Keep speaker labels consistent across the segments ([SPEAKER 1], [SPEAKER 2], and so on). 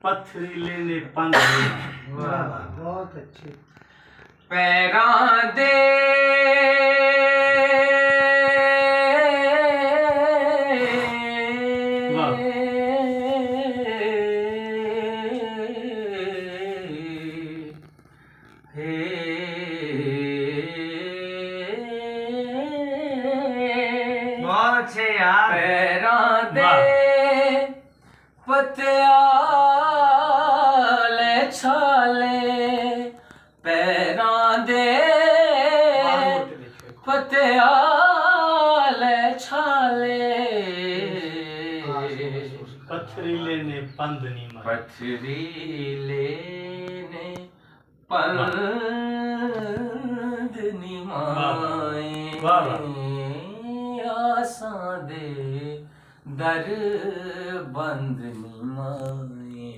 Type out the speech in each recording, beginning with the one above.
[SPEAKER 1] पथरीले ने पंध
[SPEAKER 2] बहुत अच्छे
[SPEAKER 3] पैरां दे
[SPEAKER 2] बहुत अच्छे यार
[SPEAKER 3] पैरां दे पतियाले छाले पैरां दे पतियाले छाले
[SPEAKER 1] पथरीले ने पंध नी माए
[SPEAKER 3] पथरीले ने पंध नी माए आसां दे दर बंद नी माए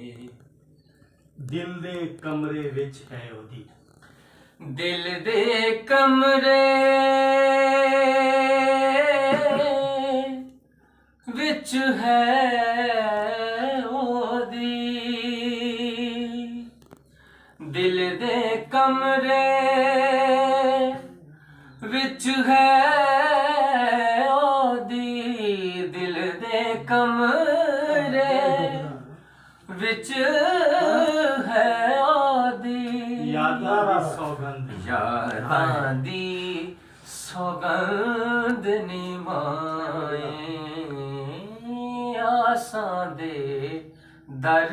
[SPEAKER 1] दिल दे कमरे विच है ओदी
[SPEAKER 3] दिल दे कमरे विच है ओदी दिल दे कमरे विच है ओदी दिल दे कमरे विच है ओदी
[SPEAKER 1] यादां दी सौगंध
[SPEAKER 3] यादां दी सौगंध निमाए आसां दे दर